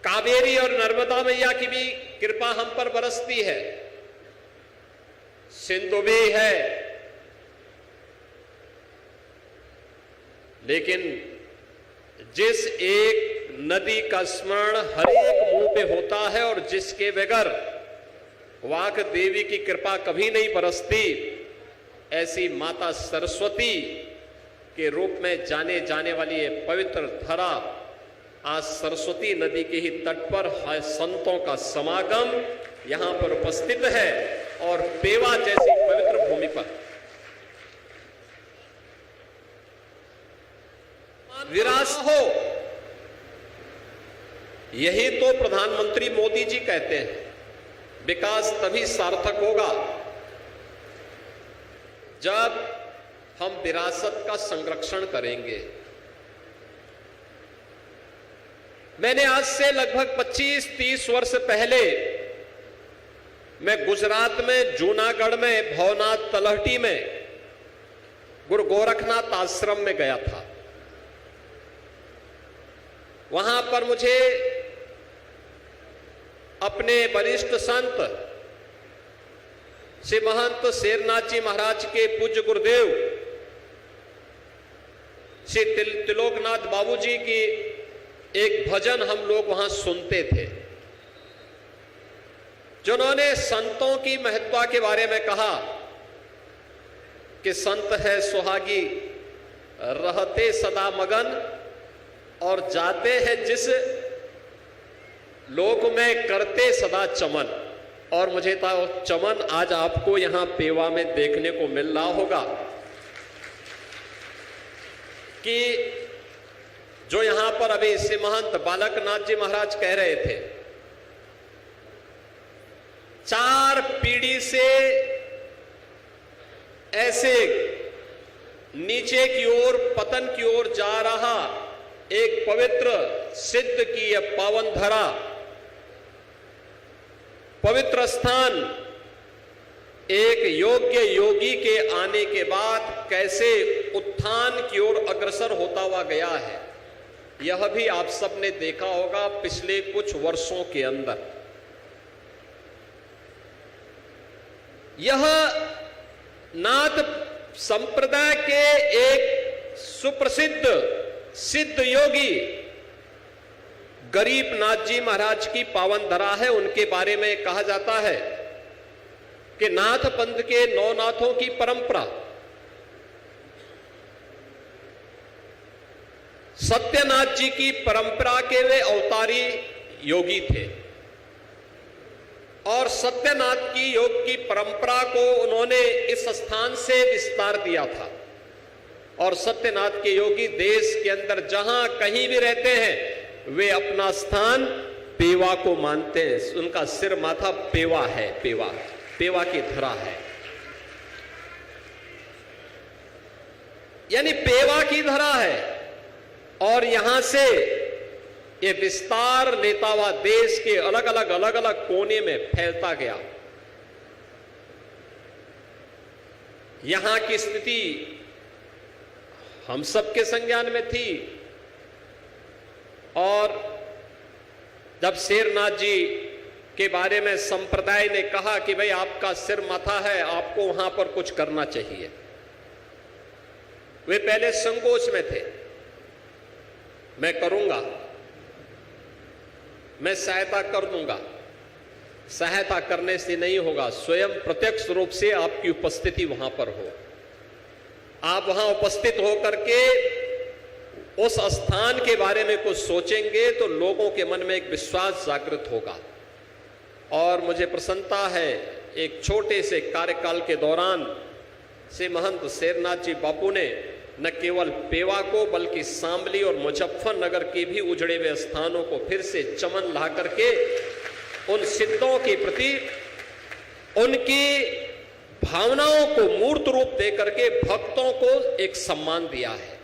कावेरी और नर्मदा मैया की भी कृपा हम पर बरसती है, सिंधु भी है, लेकिन जिस एक नदी का स्मरण हर एक मुंह पे होता है और जिसके बगैर वाक देवी की कृपा कभी नहीं बरसती, ऐसी माता सरस्वती के रूप में जाने जाने वाली ये पवित्र धरा आज सरस्वती नदी के ही तट पर संतों का समागम यहां पर उपस्थित है और पेवा जैसी पवित्र भूमि पर विरास हो, यही तो प्रधानमंत्री मोदी जी कहते हैं। विकास तभी सार्थक होगा जब हम विरासत का संरक्षण करेंगे। मैंने आज से लगभग 25-30 वर्ष पहले मैं गुजरात में जूनागढ़ में भवनाथ तलहटी में गुरु गोरखनाथ आश्रम में गया था। वहां पर मुझे अपने वरिष्ठ संत श्री महंत शेरनाथ जी महाराज के पूज्य गुरुदेव श्री त्रिलोकनाथ बाबू जी की एक भजन हम लोग वहां सुनते थे, जिन्होंने संतों की महत्ता के बारे में कहा कि संत है सुहागी रहते सदा मगन और जाते हैं जिस लोक में करते सदा चमन। और मुझे तो चमन आज आपको यहां पेवा में देखने को मिल रहा होगा कि जो यहां पर अभी श्री महंत बालकनाथ जी महाराज कह रहे थे, 4 पीढ़ी से ऐसे नीचे की ओर पतन की ओर जा रहा एक पवित्र सिद्ध की यह पावन धरा, पवित्र स्थान एक योग्य योगी के आने के बाद कैसे उत्थान की ओर अग्रसर होता हुआ गया है, यह भी आप सबने देखा होगा पिछले कुछ वर्षों के अंदर। यह नाथ संप्रदाय के एक सुप्रसिद्ध सिद्ध योगी गरीबनाथ जी महाराज की पावन धरा है। उनके बारे में कहा जाता है कि नाथ पंथ के 9 नाथों की परंपरा सत्यनाथ जी की परंपरा के वे अवतारी योगी थे और सत्यनाथ की योग की परंपरा को उन्होंने इस स्थान से विस्तार दिया था। और सत्यनाथ के योगी देश के अंदर जहां कहीं भी रहते हैं वे अपना स्थान पेवा को मानते हैं। उनका सिर माथा पेवा है, पेवा की धरा है, यानी पेवा की धरा है। और यहां से ये विस्तार लेता हुआ देश के अलग अलग कोने में फैलता गया। यहां की स्थिति हम सबके संज्ञान में थी और जब शेरनाथ जी के बारे में संप्रदाय ने कहा कि भाई आपका सिर माथा है, आपको वहां पर कुछ करना चाहिए, वे पहले संकोच में थे। मैं करूंगा, मैं सहायता कर दूंगा। सहायता करने से नहीं होगा, स्वयं प्रत्यक्ष रूप से आपकी उपस्थिति वहां पर हो। आप वहां उपस्थित होकर के उस स्थान के बारे में कुछ सोचेंगे तो लोगों के मन में एक विश्वास जागृत होगा। और मुझे प्रसन्नता है, एक छोटे से कार्यकाल के दौरान से महंत शेरनाथ जी बापू ने न केवल पेवा को बल्कि शामली और मुजफ्फरनगर के भी उजड़े हुए स्थानों को फिर से चमन ला करके उन सिद्धों के प्रति उनकी भावनाओं को मूर्त रूप दे करके भक्तों को एक सम्मान दिया है।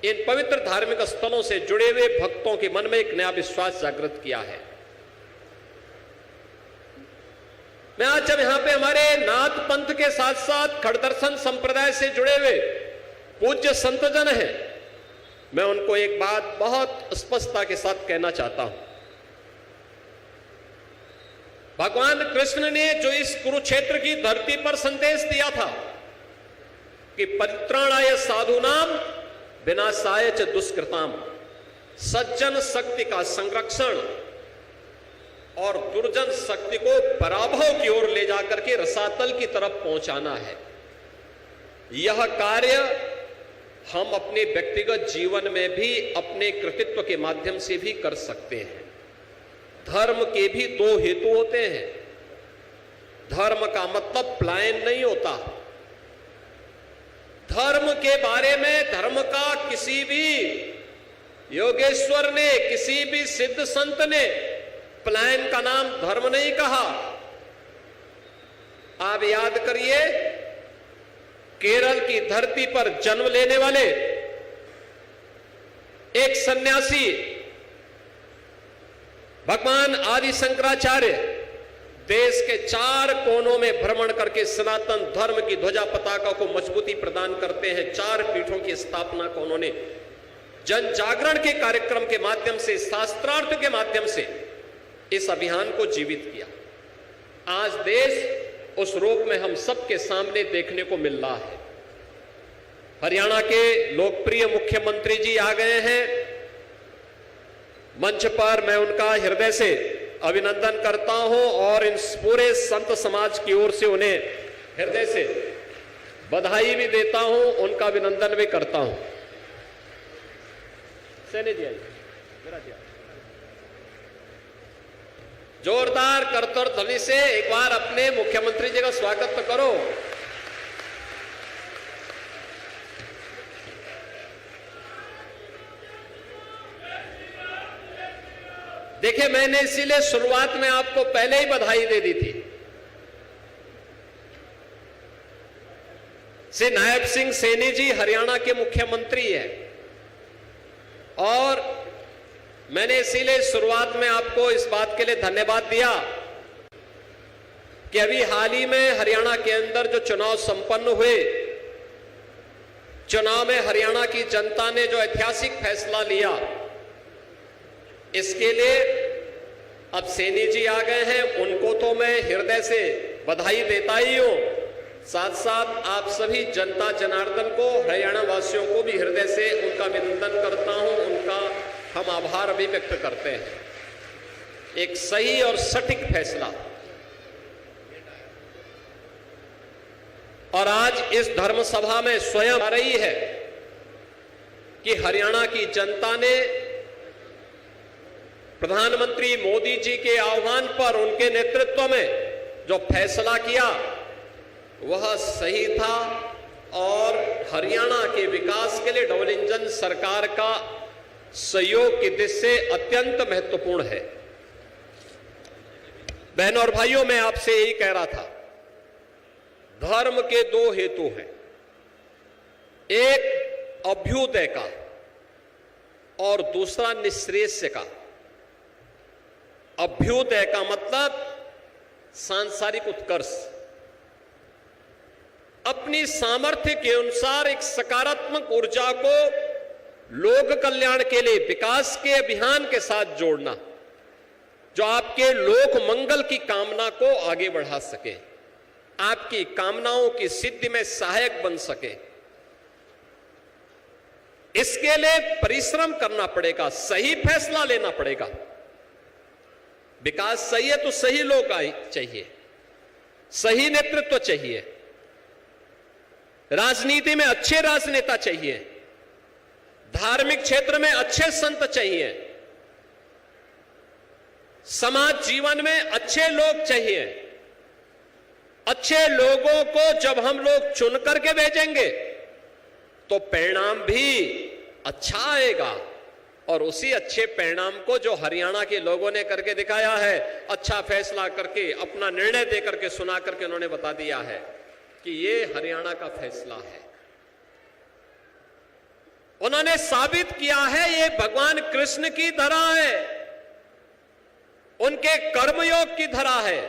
इन पवित्र धार्मिक स्थलों से जुड़े हुए भक्तों के मन में एक नया विश्वास जागृत किया है। मैं आज जब यहां पे हमारे नाथ पंथ के साथ साथ खड़दर्शन संप्रदाय से जुड़े हुए पूज्य संतजन हैं, मैं उनको एक बात बहुत स्पष्टता के साथ कहना चाहता हूं। भगवान कृष्ण ने जो इस कुरुक्षेत्र की धरती पर संदेश दिया था कि परित्राणाय साधुनाम विनाशाय च दुष्कृताम, सज्जन शक्ति का संरक्षण और दुर्जन शक्ति को पराभव की ओर ले जाकर के रसातल की तरफ पहुंचाना है। यह कार्य हम अपने व्यक्तिगत जीवन में भी अपने कृतित्व के माध्यम से भी कर सकते हैं। धर्म के भी दो हेतु होते हैं। धर्म का मतलब पलायन नहीं होता। धर्म के बारे में धर्म का किसी भी योगेश्वर ने, किसी भी सिद्ध संत ने पलायन का नाम धर्म नहीं कहा। आप याद करिए, केरल की धरती पर जन्म लेने वाले एक सन्यासी भगवान आदि शंकराचार्य देश के 4 कोनों में भ्रमण करके सनातन धर्म की ध्वजा पताका को मजबूती प्रदान करते हैं। 4 पीठों की स्थापना को उन्होंने जन जागरण के कार्यक्रम के माध्यम से, शास्त्रार्थ के माध्यम से इस अभियान को जीवित किया। आज देश उस रूप में हम सबके सामने देखने को मिल रहा है। हरियाणा के लोकप्रिय मुख्यमंत्री जी आ गए हैं मंच पर। मैं उनका हृदय से अभिनंदन करता हूं और इन पूरे संत समाज की ओर से उन्हें हृदय से बधाई भी देता हूं, उनका अभिनंदन भी करता हूं। सेने जी मेरा दिया जोरदार करतर ध्वनि से एक बार अपने मुख्यमंत्री जी का स्वागत तो करो। देखिए, मैंने इसीलिए शुरुआत में आपको पहले ही बधाई दे दी थी। श्री नायब सिंह सैनी जी हरियाणा के मुख्यमंत्री हैं और मैंने इसीलिए शुरुआत में आपको इस बात के लिए धन्यवाद दिया कि अभी हाल ही में हरियाणा के अंदर जो चुनाव संपन्न हुए, चुनाव में हरियाणा की जनता ने जो ऐतिहासिक फैसला लिया, इसके लिए अब सैनी जी आ गए हैं। उनको तो मैं हृदय से बधाई देता ही हूं, साथ साथ आप सभी जनता जनार्दन को, हरियाणा वासियों को भी हृदय से उनका अभिनंदन करता हूं, उनका हम आभार भी व्यक्त करते हैं। एक सही और सटीक फैसला। और आज इस धर्म सभा में स्वयं आ रही है कि हरियाणा की जनता ने प्रधानमंत्री मोदी जी के आह्वान पर, उनके नेतृत्व में जो फैसला किया वह सही था और हरियाणा के विकास के लिए डबल इंजन सरकार का सहयोग की दृष्टि से अत्यंत महत्वपूर्ण है। बहनों और भाइयों, मैं आपसे यही कह रहा था, धर्म के 2 हेतु हैं। एक अभ्युदय का और दूसरा निःश्रेयस का। अभ्युदय का मतलब सांसारिक उत्कर्ष, अपनी सामर्थ्य के अनुसार एक सकारात्मक ऊर्जा को लोक कल्याण के लिए, विकास के अभियान के साथ जोड़ना, जो आपके लोक मंगल की कामना को आगे बढ़ा सके, आपकी कामनाओं की सिद्धि में सहायक बन सके। इसके लिए परिश्रम करना पड़ेगा, सही फैसला लेना पड़ेगा। विकास सही है तो सही लोग चाहिए, सही नेतृत्व चाहिए, राजनीति में अच्छे राजनेता चाहिए, धार्मिक क्षेत्र में अच्छे संत चाहिए, समाज जीवन में अच्छे लोग चाहिए। अच्छे लोगों को जब हम लोग चुन करके भेजेंगे तो परिणाम भी अच्छा आएगा। और उसी अच्छे परिणाम को जो हरियाणा के लोगों ने करके दिखाया है, अच्छा फैसला करके, अपना निर्णय दे करके, सुना करके उन्होंने बता दिया है कि ये हरियाणा का फैसला है। उन्होंने साबित किया है ये भगवान कृष्ण की धरा है, उनके कर्मयोग की धरा है।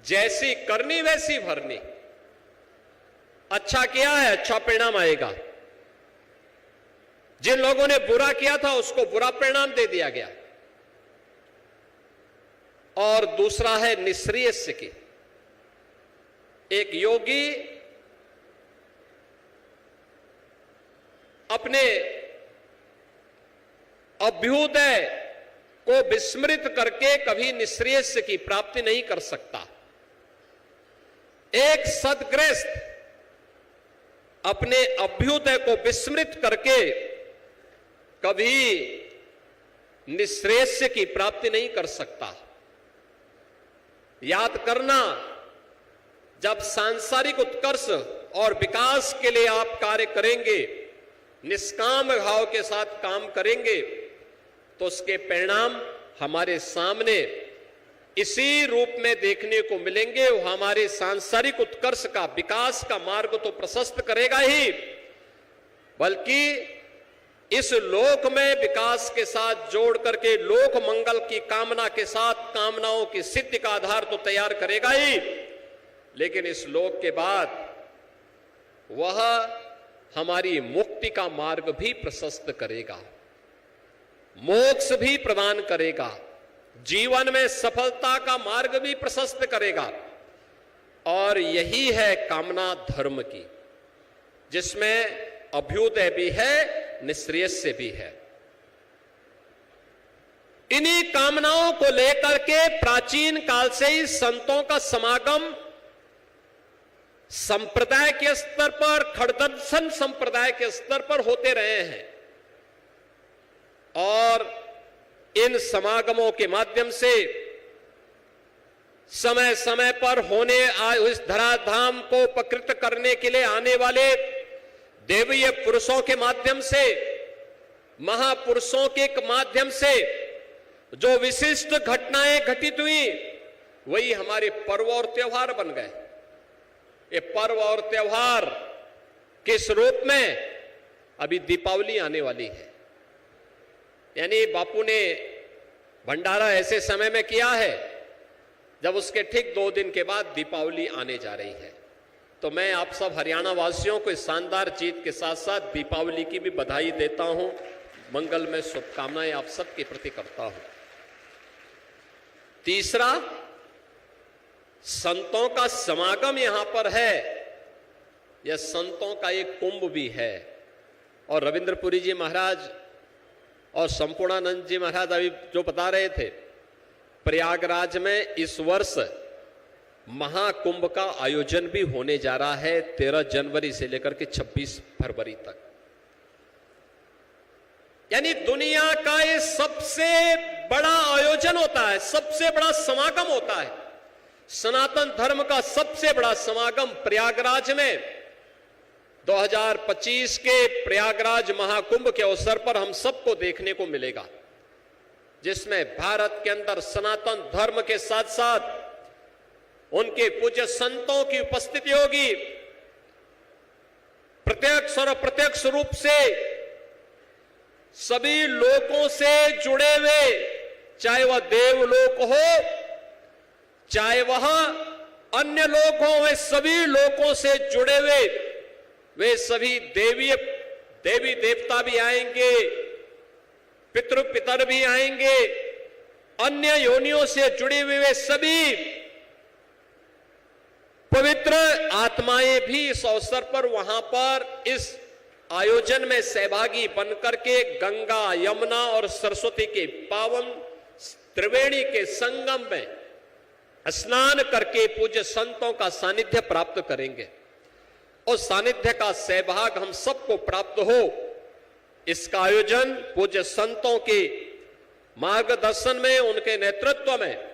जैसी करनी वैसी भरनी। अच्छा किया है, अच्छा परिणाम आएगा। जिन लोगों ने बुरा किया था उसको बुरा परिणाम दे दिया गया। और दूसरा है निःश्रेयस्य की। एक योगी अपने अभ्युदय को विस्मृत करके कभी निःश्रेयस्य की प्राप्ति नहीं कर सकता। एक सद्गृहस्थ अपने अभ्युदय को विस्मृत करके कभी निःश्रेयस्य की प्राप्ति नहीं कर सकता। याद करना, जब सांसारिक उत्कर्ष और विकास के लिए आप कार्य करेंगे, निष्काम भाव के साथ काम करेंगे, तो उसके परिणाम हमारे सामने इसी रूप में देखने को मिलेंगे। वो हमारे सांसारिक उत्कर्ष का, विकास का मार्ग तो प्रशस्त करेगा ही, बल्कि इस लोक में विकास के साथ जोड़ करके लोक मंगल की कामना के साथ कामनाओं की सिद्धि का आधार तो तैयार करेगा ही, लेकिन इस लोक के बाद वह हमारी मुक्ति का मार्ग भी प्रशस्त करेगा, मोक्ष भी प्रदान करेगा, जीवन में सफलता का मार्ग भी प्रशस्त करेगा। और यही है कामना धर्म की, जिसमें अभ्युदय भी है, निःश्रेयस्य भी है। इन्हीं कामनाओं को लेकर के प्राचीन काल से ही संतों का समागम संप्रदाय के स्तर पर, खड़दर्शन संप्रदाय के स्तर पर होते रहे हैं। और इन समागमों के माध्यम से समय समय पर होने इस धराधाम को उपकृत करने के लिए आने वाले देवीय पुरुषों के माध्यम से, महापुरुषों के माध्यम से जो विशिष्ट घटनाएं घटित हुई, वही हमारे पर्व और त्योहार बन गए। ये पर्व और त्योहार किस रूप में? अभी दीपावली आने वाली है, यानी बापू ने भंडारा ऐसे समय में किया है जब उसके ठीक 2 दिन के बाद दीपावली आने जा रही है। तो मैं आप सब हरियाणा वासियों को इस शानदार जीत के साथ साथ दीपावली की भी बधाई देता हूं, मंगलमय शुभकामनाएं आप सबके प्रति करता हूं। तीसरा, संतों का समागम यहां पर है, यह संतों का एक कुंभ भी है। और रविंद्रपुरी जी महाराज और संपूर्णानंद जी महाराज अभी जो बता रहे थे, प्रयागराज में इस वर्ष महाकुंभ का आयोजन भी होने जा रहा है 13 जनवरी से लेकर के 26 फरवरी तक। यानी दुनिया का ये सबसे बड़ा आयोजन होता है, सबसे बड़ा समागम होता है। सनातन धर्म का सबसे बड़ा समागम प्रयागराज में 2025 के प्रयागराज महाकुंभ के अवसर पर हम सबको देखने को मिलेगा, जिसमें भारत के अंदर सनातन धर्म के साथ साथ उनके पूज्य संतों की उपस्थिति होगी। प्रत्यक्ष और अप्रत्यक्ष रूप से सभी लोकों से जुड़े हुए, चाहे वह देवलोक हो, चाहे वह अन्य लोक हो, वे सभी लोकों से जुड़े हुए वे सभी देवी देवता भी आएंगे, पितृ पितर भी आएंगे, अन्य योनियों से जुड़े हुए वे सभी पवित्र आत्माएं भी इस अवसर पर वहां पर इस आयोजन में सहभागी बनकर के गंगा, यमुना और सरस्वती के पावन त्रिवेणी के संगम में स्नान करके पूज्य संतों का सानिध्य प्राप्त करेंगे। और सानिध्य का सहभाग हम सबको प्राप्त हो, इसका आयोजन पूज्य संतों के मार्गदर्शन में, उनके नेतृत्व में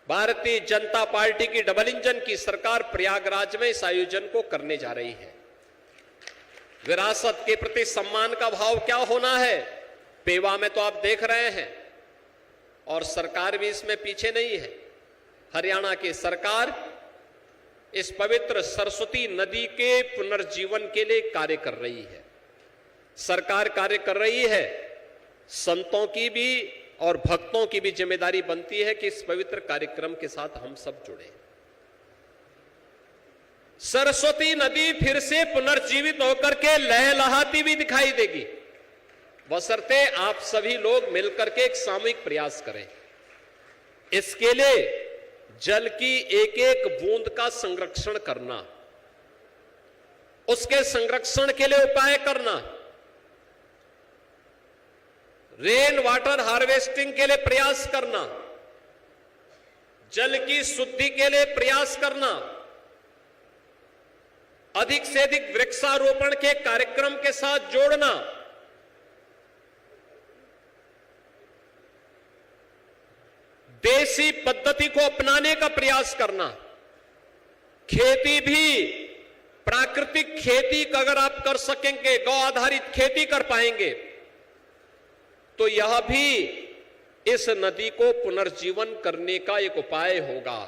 भारतीय जनता पार्टी की डबल इंजन की सरकार प्रयागराज में इस आयोजन को करने जा रही है। विरासत के प्रति सम्मान का भाव क्या होना है, पेवा में तो आप देख रहे हैं, और सरकार भी इसमें पीछे नहीं है। हरियाणा की सरकार इस पवित्र सरस्वती नदी के पुनर्जीवन के लिए कार्य कर रही है। सरकार कार्य कर रही है, संतों की भी और भक्तों की भी जिम्मेदारी बनती है कि इस पवित्र कार्यक्रम के साथ हम सब जुड़े। सरस्वती नदी फिर से पुनर्जीवित होकर के लहलहाती भी दिखाई देगी, बशर्ते आप सभी लोग मिलकर के एक सामूहिक प्रयास करें। इसके लिए जल की एक एक बूंद का संरक्षण करना, उसके संरक्षण के लिए उपाय करना, रेन वाटर हार्वेस्टिंग के लिए प्रयास करना, जल की शुद्धि के लिए प्रयास करना, अधिक से अधिक वृक्षारोपण के कार्यक्रम के साथ जोड़ना, देसी पद्धति को अपनाने का प्रयास करना, खेती भी प्राकृतिक खेती का अगर आप कर सकेंगे, गौ आधारित खेती कर पाएंगे, तो यह भी इस नदी को पुनर्जीवन करने का एक उपाय होगा।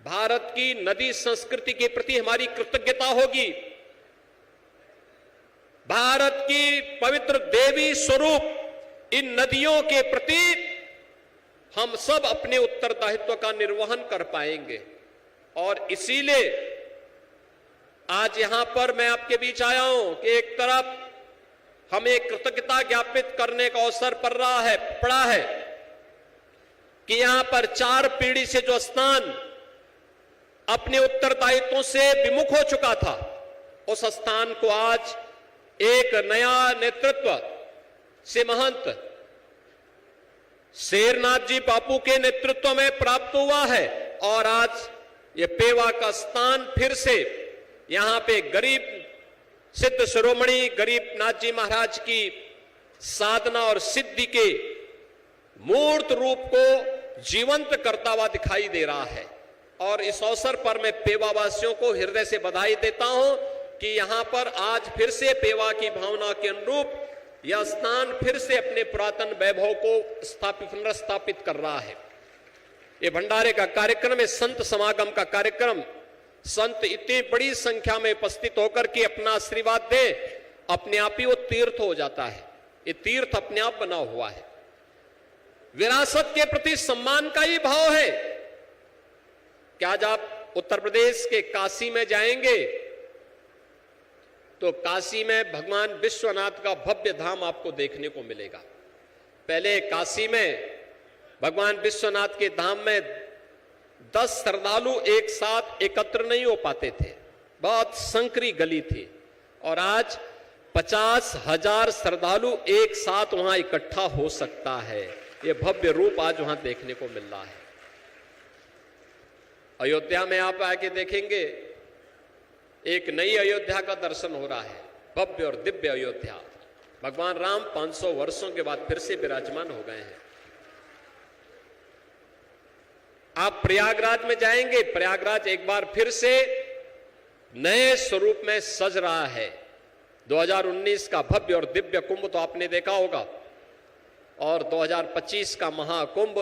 भारत की नदी संस्कृति के प्रति हमारी कृतज्ञता होगी। भारत की पवित्र देवी स्वरूप इन नदियों के प्रति हम सब अपने उत्तरदायित्व का निर्वहन कर पाएंगे। और इसीलिए आज यहां पर मैं आपके बीच आया हूं कि एक तरफ हमें कृतज्ञता ज्ञापित करने का अवसर पड़ा है कि यहां पर 4 पीढ़ी से जो स्थान अपने उत्तरदायित्वों से विमुख हो चुका था, उस स्थान को आज एक नया नेतृत्व से महंत शेरनाथ जी बापू के नेतृत्व में प्राप्त हुआ है। और आज ये पेवा का स्थान फिर से यहां पे गरीब सिद्ध शिरोमणि गरीबनाथ जी महाराज की साधना और सिद्धि के मूर्त रूप को जीवंत करता हुआ दिखाई दे रहा है। और इस अवसर पर मैं पेवा वासियों को हृदय से बधाई देता हूं कि यहां पर आज फिर से पेवा की भावना के अनुरूप यह स्थान फिर से अपने पुरातन वैभव को पुनर्स्थापित कर रहा है। ये भंडारे का कार्यक्रम है, संत समागम का कार्यक्रम। संत इतनी बड़ी संख्या में उपस्थित होकर के अपना आशीर्वाद दे, अपने आप ही वो तीर्थ हो जाता है। ये तीर्थ अपने आप बना हुआ है। विरासत के प्रति सम्मान का ही भाव है कि आज आप उत्तर प्रदेश के काशी में जाएंगे तो काशी में भगवान विश्वनाथ का भव्य धाम आपको देखने को मिलेगा। पहले काशी में भगवान विश्वनाथ के धाम में 10 श्रद्धालु एक साथ एकत्र नहीं हो पाते थे, बहुत संकरी गली थी। और आज 50,000 श्रद्धालु एक साथ वहां इकट्ठा हो सकता है। यह भव्य रूप आज वहां देखने को मिल रहा है। अयोध्या में आप आके देखेंगे, एक नई अयोध्या का दर्शन हो रहा है, भव्य और दिव्य अयोध्या। भगवान राम 500 वर्षों के बाद फिर से विराजमान हो गए हैं। आप प्रयागराज में जाएंगे, प्रयागराज एक बार फिर से नए स्वरूप में सज रहा है। 2019 का भव्य और दिव्य कुंभ तो आपने देखा होगा, और 2025 का महाकुंभ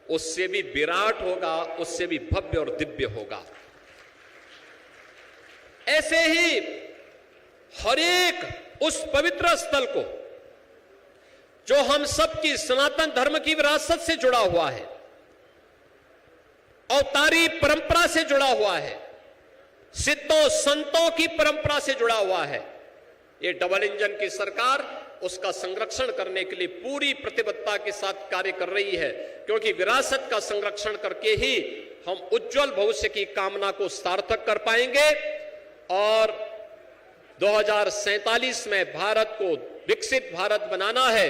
उससे भी विराट होगा, उससे भी भव्य और दिव्य होगा। ऐसे ही हर एक उस पवित्र स्थल को जो हम सबकी सनातन धर्म की विरासत से जुड़ा हुआ है, अवतारी परंपरा से जुड़ा हुआ है, सिद्धों संतों की परंपरा से जुड़ा हुआ है, ये डबल इंजन की सरकार उसका संरक्षण करने के लिए पूरी प्रतिबद्धता के साथ कार्य कर रही है। क्योंकि विरासत का संरक्षण करके ही हम उज्जवल भविष्य की कामना को सार्थक कर पाएंगे। और 2047 में भारत को विकसित भारत बनाना है,